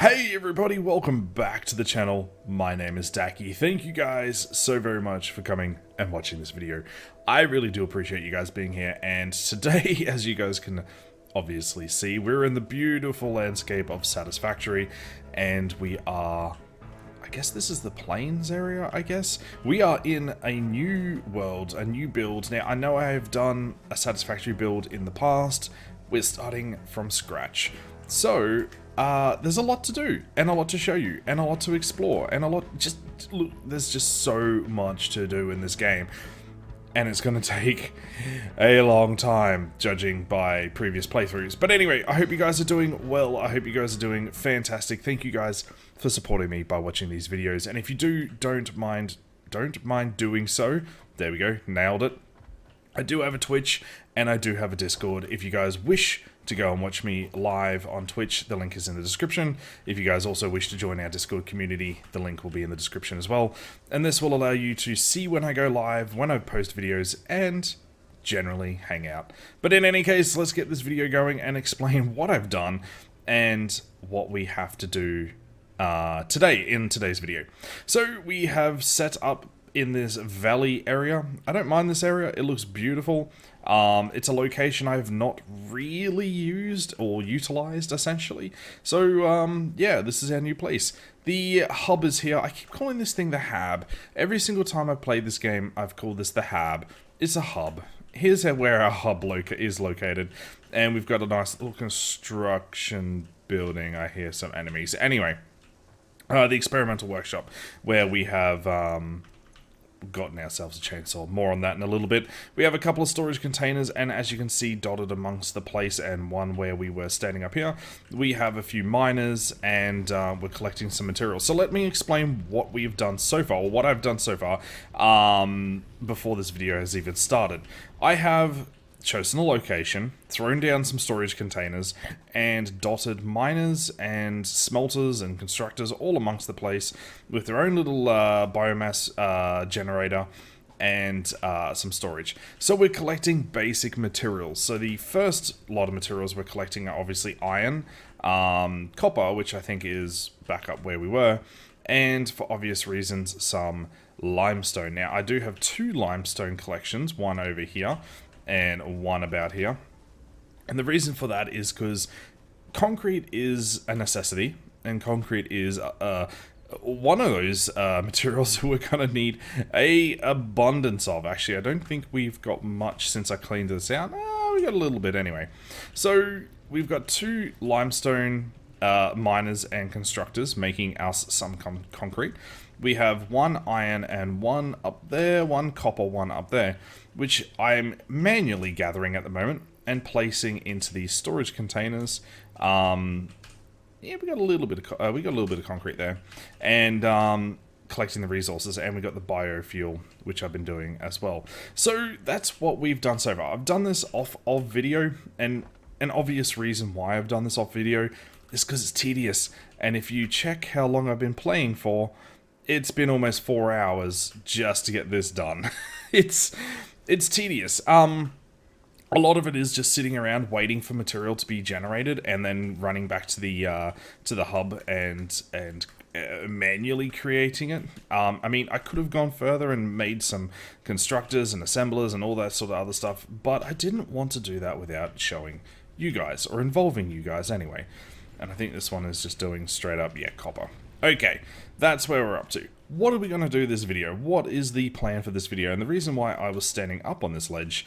Hey everybody, welcome back to the channel. My name is Daki. Thank you guys so very much for coming and watching this video. I really do appreciate you guys being here, and today, as you guys can obviously see, we're in the beautiful landscape of Satisfactory, and we are... I guess this is the plains area, I guess. We are in a new world, a new build. Now, I know I have done a Satisfactory build in the past. We're starting from scratch. So, there's a lot to do, and a lot to show you, and a lot to explore, and a lot, look, there's just so much to do in this game. And it's going to take a long time, judging by previous playthroughs. But anyway, I hope you guys are doing well. I hope you guys are doing fantastic. Thank you guys for supporting me by watching these videos. And if you don't mind doing so. There we go, nailed it. I do have a Twitch, and I do have a Discord. If you guys wish to go and watch me live on Twitch, the link is in the description. If you guys also wish to join our Discord community, the link will be in the description as well. And this will allow you to see when I go live, when I post videos, and generally hang out. But in any case, let's get this video going and explain what I've done and what we have to do today in today's video. So we have set up in this valley area. I don't mind this area, it looks beautiful. It's a location I have not really used or utilized, essentially. So, yeah, this is our new place. The hub is here. I keep calling this thing the hab. Every single time I've played this game, I've called this the hab. It's a hub. Here's where our hub is located. And we've got a nice little construction building. I hear some enemies. Anyway, the experimental workshop, where we have... gotten ourselves a chainsaw. More on that in a little bit. We have a couple of storage containers, and as you can see dotted amongst the place, and one where we were standing up here, we have a few miners, and we're collecting some materials. So let me explain what we've done so far, or what I've done so far, before this video has even started. I have chosen a location, thrown down some storage containers, and dotted miners and smelters and constructors all amongst the place with their own little biomass generator and some storage. So we're collecting basic materials. So the first lot of materials we're collecting are obviously iron, copper, which I think is back up where we were, and for obvious reasons, some limestone. Now, I do have two limestone collections, one over here and one about here. And the reason for that is because concrete is a necessity, and concrete is one of those materials we're going to need a abundance of. Actually, I don't think we've got much since I cleaned this out. We got a little bit anyway. So we've got two limestone miners and constructors making us some concrete. We have one iron and one up there, one copper, one up there, which I'm manually gathering at the moment and placing into these storage containers. Yeah, we got a little bit of concrete there, and collecting the resources, and we got the biofuel, which I've been doing as well. So that's what we've done so far. I've done this off of video, and an obvious reason why I've done this off video is because it's tedious. And if you check how long I've been playing for, it's been almost 4 hours just to get this done. It's tedious. A lot of it is just sitting around waiting for material to be generated, and then running back to the hub and manually creating it. I mean, I could have gone further and made some constructors and assemblers and all that sort of other stuff, but I didn't want to do that without showing you guys, or involving you guys anyway. And I think this one is just doing straight up, yeah, copper. Okay, that's where we're up to. What are we going to do this video? What is the plan for this video? And the reason why I was standing up on this ledge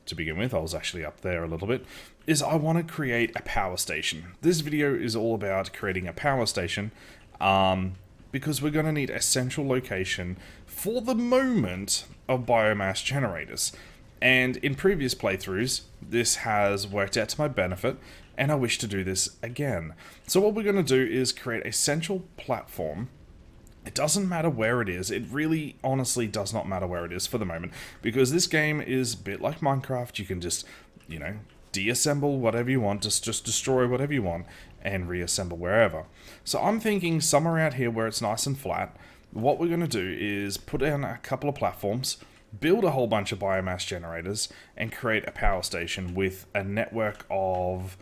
to begin with, I was actually up there a little bit, is I want to create a power station. This video is all about creating a power station, because we're going to need a central location for the moment of biomass generators. And in previous playthroughs, this has worked out to my benefit, and I wish to do this again. So what we're going to do is create a central platform. It doesn't matter where it is. It really, honestly, does not matter where it is for the moment, because this game is a bit like Minecraft. You can just, you know, deassemble whatever you want, just destroy whatever you want, and reassemble wherever. So I'm thinking somewhere out here where it's nice and flat. What we're going to do is put down a couple of platforms, build a whole bunch of biomass generators, and create a power station with a network of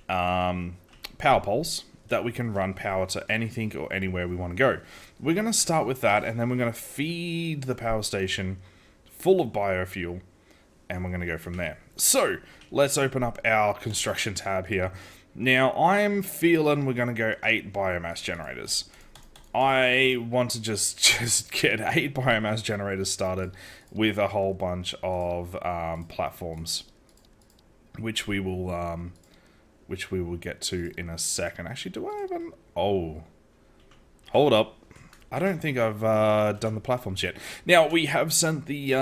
power poles that we can run power to anything or anywhere we want to go. We're going to start with that, and then we're going to feed the power station full of biofuel, and we're going to go from there. So let's open up our construction tab here. Now I'm feeling we're going to go 8 biomass generators. I want to just get 8 biomass generators started with a whole bunch of platforms, which we will get to in a second. Actually, do I have an... Oh, hold up. I don't think I've done the platforms yet. Now, we have sent the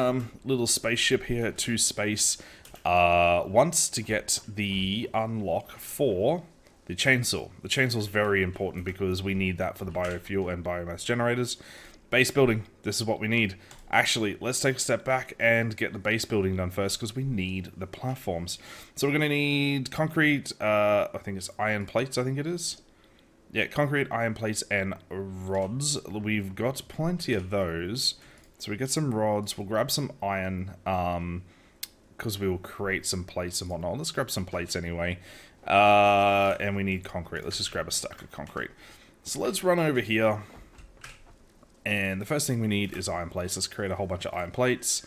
little spaceship here to space once to get the unlock for the chainsaw. The chainsaw is very important because we need that for the biofuel and biomass generators. Base building, this is what we need. Actually, let's take a step back and get the base building done first because we need the platforms. So we're going to need concrete, I think it's iron plates, I think it is. Yeah, concrete, iron plates, and rods. We've got plenty of those. So we get some rods, we'll grab some iron, because we will create some plates and whatnot. Let's grab some plates anyway. And we need concrete. Let's just grab a stack of concrete. So let's run over here. And the first thing we need is iron plates. Let's create a whole bunch of iron plates.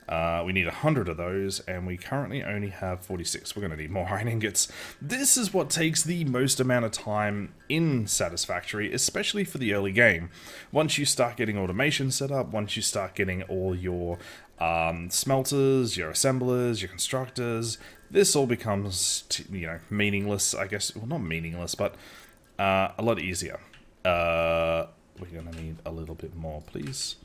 We need 100 of those, and we currently only have 46. We're going to need more iron ingots. This is what takes the most amount of time in Satisfactory, especially for the early game. Once you start getting automation set up, once you start getting all your smelters, your assemblers, your constructors, this all becomes, you know, meaningless, I guess. Well, not meaningless, but a lot easier. We're going to need a little bit more, please.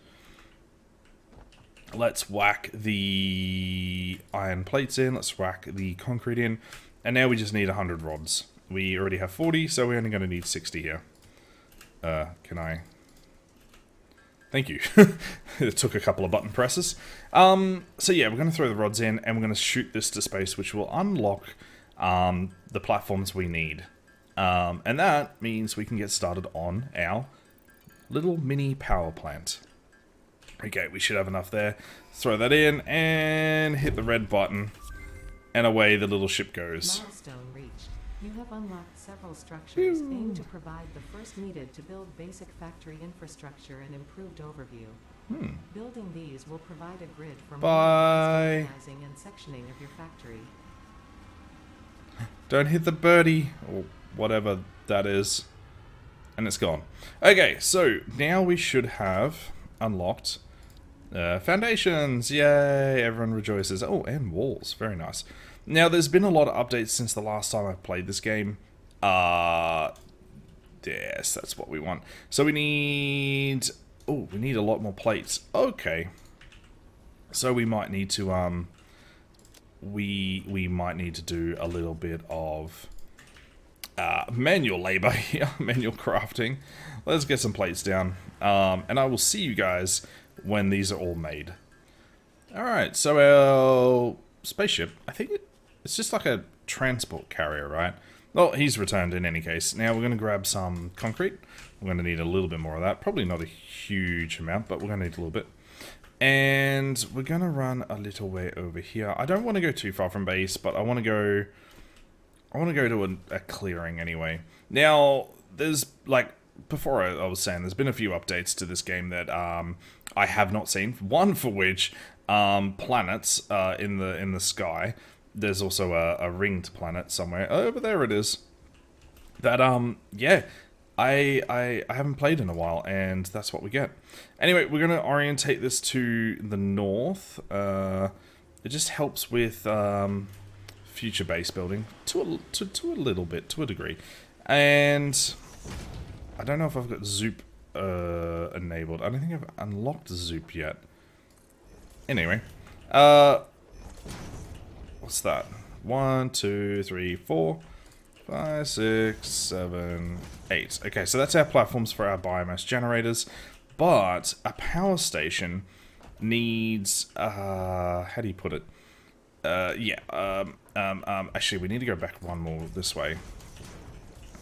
Let's whack the iron plates in. Let's whack the concrete in. And now we just need 100 rods. We already have 40, so we're only going to need 60 here. Can I... Thank you. It took a couple of button presses. So yeah, we're going to throw the rods in, and we're going to shoot this to space, which will unlock the platforms we need. And that means we can get started on our little mini power plant. Okay, we should have enough there. Throw that in and hit the red button, and away the little ship goes. Milestone reached. You have unlocked several structures aimed to provide the first needed to build basic factory infrastructure and improved overview. Building these will provide a grid for organizing and sectioning of your factory. Don't hit the birdie, or whatever that is. And it's gone. Okay, so now we should have unlocked foundations. Yay, everyone rejoices. Oh, and walls. Very nice. Now, there's been a lot of updates since the last time I played this game. Yes, that's what we want. So we need... Oh, we need a lot more plates. Okay. So we might need to, we might need to do a little bit of manual labor here, manual crafting. Let's get some plates down, and I will see you guys when these are all made. Alright, so our spaceship, I think it's just like a transport carrier, right? Well, he's returned in any case. Now we're going to grab some concrete. We're going to need a little bit more of that. Probably not a huge amount, but we're going to need a little bit. And we're going to run a little way over here. I don't want to go too far from base, but I want to go to a clearing anyway. Now, there's, like, before I was saying, there's been a few updates to this game that I have not seen. One for which, planets in the sky. There's also a ringed planet somewhere. Over there it is. That, yeah, I haven't played in a while, and that's what we get. Anyway, we're going to orientate this to the north. It just helps with future base building to a little bit, to a degree. And I don't know if I've got Zoop enabled. I don't think I've unlocked Zoop yet. Anyway, what's that? 1, 2, 3, 4, 5, 6, 7, 8. Okay, so that's our platforms for our biomass generators. But a power station needs, how do you put it? Actually, we need to go back one more this way.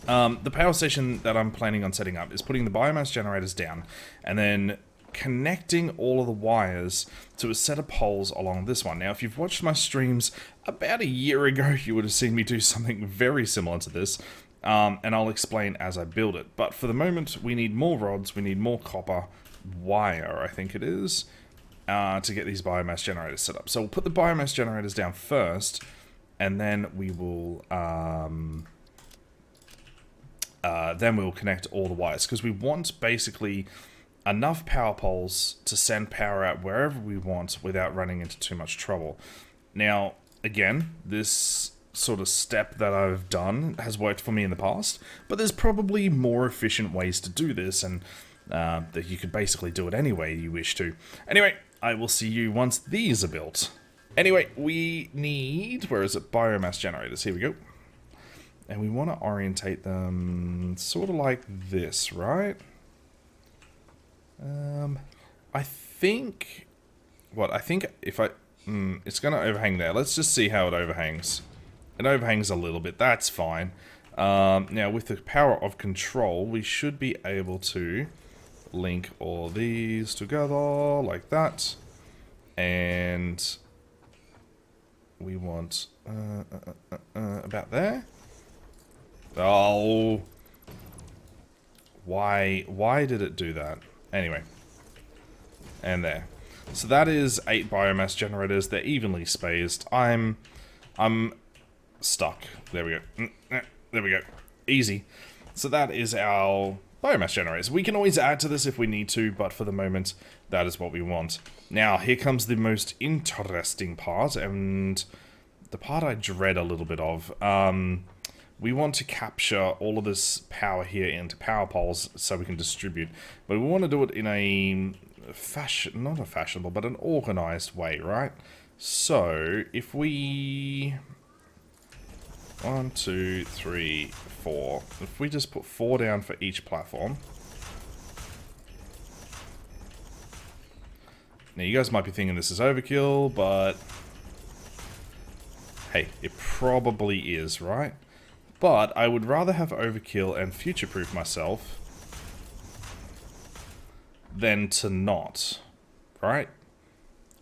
The power station that I'm planning on setting up is putting the biomass generators down and then connecting all of the wires to a set of poles along this one. Now, if you've watched my streams about a year ago, you would have seen me do something very similar to this. and I'll explain as I build it. But for the moment, we need more rods, we need more copper wire, I think it is, to get these biomass generators set up. So we'll put the biomass generators down first, and then we will connect all the wires, because we want basically enough power poles to send power out wherever we want without running into too much trouble. Now, again, this sort of step that I've done has worked for me in the past, but there's probably more efficient ways to do this, and that you could basically do it any way you wish to. Anyway, I will see you once these are built. Anyway, we need, where is it, biomass generators, here we go. And we want to orientate them sort of like this, right? I think if I, it's going to overhang there. Let's just see how it overhangs. It overhangs a little bit, that's fine. Now with the power of control, we should be able to link all these together like that. And we want, about there. Oh, why did it do that? Anyway, and there. So that is 8 biomass generators. They're evenly spaced. I'm stuck. There we go. There we go. Easy. So that is our biomass generators. We can always add to this if we need to, but for the moment, that is what we want. Now, here comes the most interesting part, and the part I dread a little bit of. We want to capture all of this power here into power poles so we can distribute. But we want to do it in a fashion, not a fashionable, but an organized way, right? So, if we... 1, 2, 3, 4. If we just put 4 down for each platform. Now, you guys might be thinking this is overkill, but... hey, it probably is, right? But I would rather have overkill and future-proof myself than to not, right?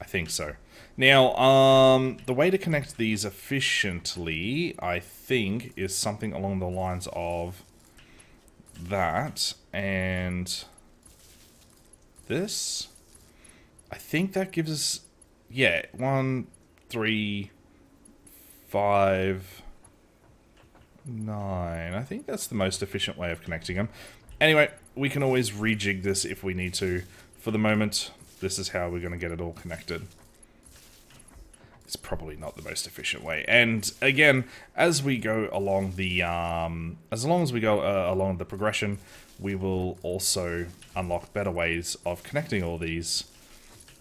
I think so. Now, the way to connect these efficiently, I think, is something along the lines of that and this. I think that gives us, yeah, 1, 3, 5... 9. I think that's the most efficient way of connecting them. Anyway, we can always rejig this if we need to. For the moment, this is how we're going to get it all connected. It's probably not the most efficient way. And again, as we go along the along the progression, we will also unlock better ways of connecting all these,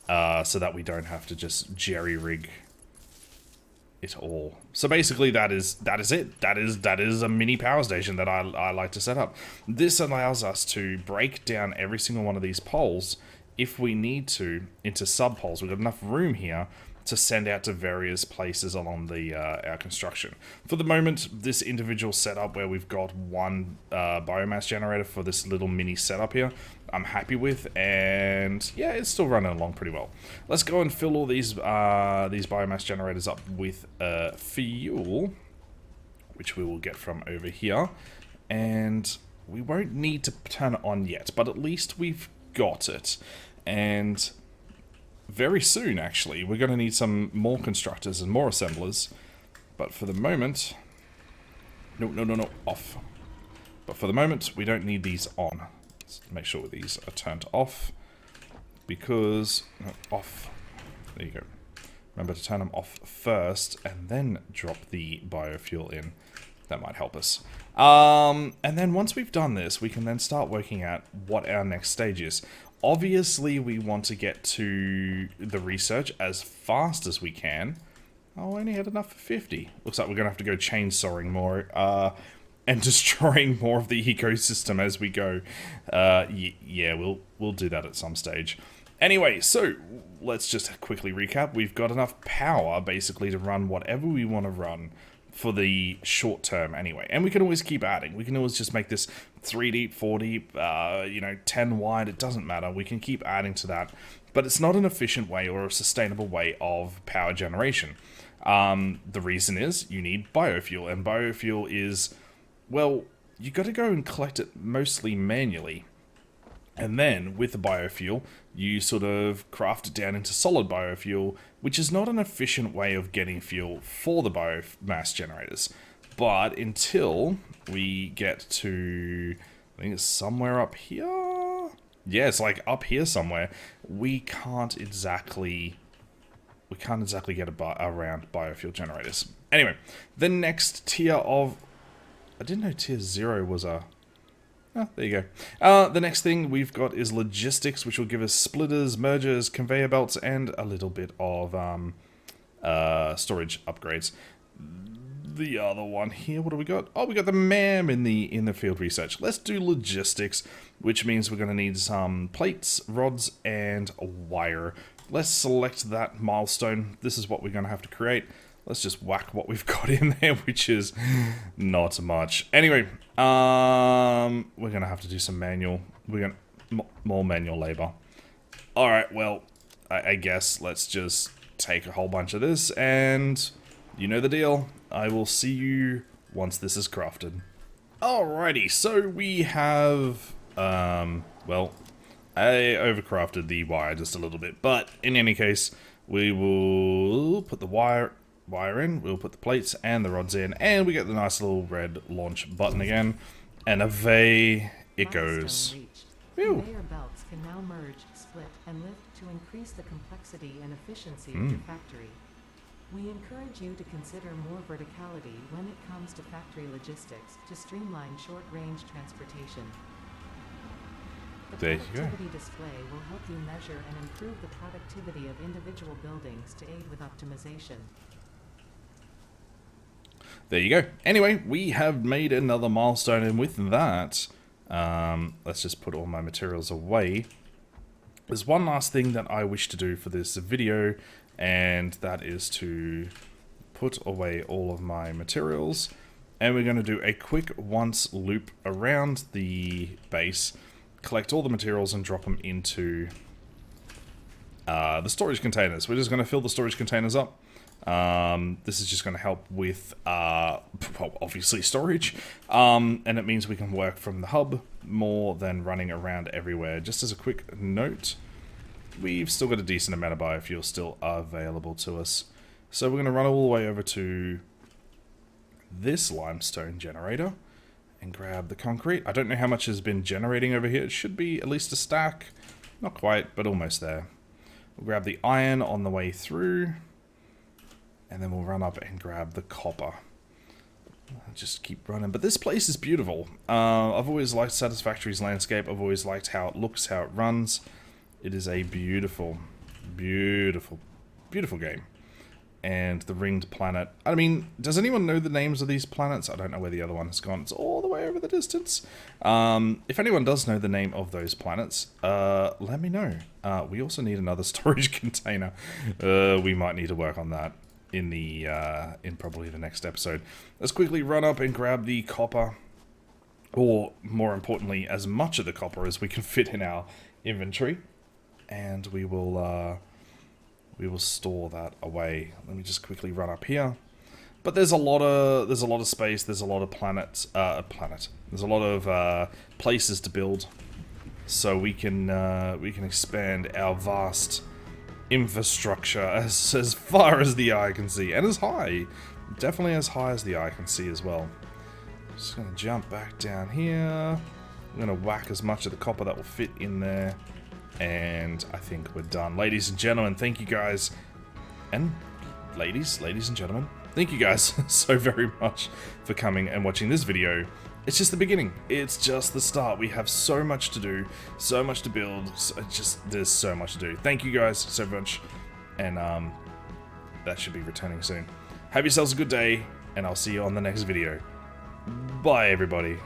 so that we don't have to just jerry-rig it all. So basically that is it. That is a mini power station that I like to set up. This allows us to break down every single one of these poles if we need to into sub poles. We've got enough room here to send out to various places along the our construction. For the moment, this individual setup where we've got 1 biomass generator for this little mini setup here, I'm happy with, and yeah, it's still running along pretty well. Let's go and fill all these biomass generators up with fuel, which we will get from over here, and we won't need to turn it on yet, but at least we've got it. And very soon, actually, we're going to need some more constructors and more assemblers. But for the moment... No, off. But for the moment, we don't need these on. Let's make sure these are turned off. Because... no, off. There you go. Remember to turn them off first, and then drop the biofuel in. That might help us. And then once we've done this, we can then start working out what our next stage is. Obviously, we want to get to the research as fast as we can. Oh, I only had enough for 50. Looks like we're going to have to go chainsawing more, and destroying more of the ecosystem as we go. Yeah, we'll do that at some stage. Anyway, so let's just quickly recap. We've got enough power, basically, to run whatever we want to run for the short term anyway. And we can always keep adding. We can always just make this 3 deep, 4 deep, 10 wide. It doesn't matter. We can keep adding to that. But it's not an efficient way or a sustainable way of power generation. The reason is you need biofuel. And biofuel is, well, you got to go and collect it mostly manually. And then, with the biofuel, you sort of craft it down into solid biofuel, which is not an efficient way of getting fuel for the biomass generators. But until we get to, I think it's somewhere up here. Yeah, it's like up here somewhere. We can't exactly get around biofuel generators. Anyway, the next tier of, I didn't know tier 0 was a. Oh, there you go. The next thing we've got is logistics, which will give us splitters, mergers, conveyor belts, and a little bit of storage upgrades. The other one here, what do we got? Oh, we got the MAM in the field research. Let's do logistics, which means we're going to need some plates, rods, and wire. Let's select that milestone. This is what we're going to have to create. Let's just whack what we've got in there, which is not much. Anyway, we're going to have to do some manual. We're going to more manual labor. All right, well, I guess let's just take a whole bunch of this, and you know the deal. I will see you once this is crafted. Alrighty, so we have, well, I overcrafted the wire just a little bit, but in any case, we will put the wire in, we'll put the plates and the rods in, and we get the nice little red launch button again, and away it goes. Conveyor belts can now merge, split, and lift to increase the complexity and efficiency of your factory. We encourage you to consider more verticality when it comes to factory logistics to streamline short-range transportation. The There you go. productivity display will help you measure and improve the productivity of individual buildings to aid with optimization. There you go. Anyway, we have made another milestone, and with that, let's just put all my materials away. There's one last thing that I wish to do for this video, and that is to put away all of my materials, and we're going to do a quick once loop around the base, collect all the materials and drop them into the storage containers. We're just going to fill the storage containers up. This is just going to help with, well, obviously storage, and it means we can work from the hub more than running around everywhere. Just as a quick note, we've still got a decent amount of biofuel still available to us. So we're going to run all the way over to this limestone generator and grab the concrete. I don't know how much has been generating over here. It should be at least a stack. Not quite, but almost there. We'll grab the iron on the way through, and then we'll run up and grab the copper. Just keep running. But this place is beautiful. I've always liked Satisfactory's landscape. I've always liked how it looks, how it runs. It is a beautiful, beautiful, beautiful game. And the ringed planet. I mean, does anyone know the names of these planets? I don't know where the other one has gone. It's all the way over the distance. If anyone does know the name of those planets, let me know. We also need another storage container. We might need to work on that in the in probably the next episode. Let's quickly run up and grab the copper, or more importantly, as much of the copper as we can fit in our inventory, and we will store that away. Let me just quickly run up here. But there's a lot of space. There's a lot of planets. There's a lot of places to build, so we can expand our vast infrastructure as far as the eye can see, and as high, definitely as high as the eye can see as well. Just gonna jump back down here. I'm gonna whack as much of the copper that will fit in there, and I think we're done. Ladies and gentlemen, thank you guys, and ladies and gentlemen, thank you guys so very much for coming and watching this video. It's just the beginning. It's just the start. We have so much to do, so much to build. There's so much to do. Thank you guys so much, and that should be returning soon. Have yourselves a good day, and I'll see you on the next video. Bye, everybody.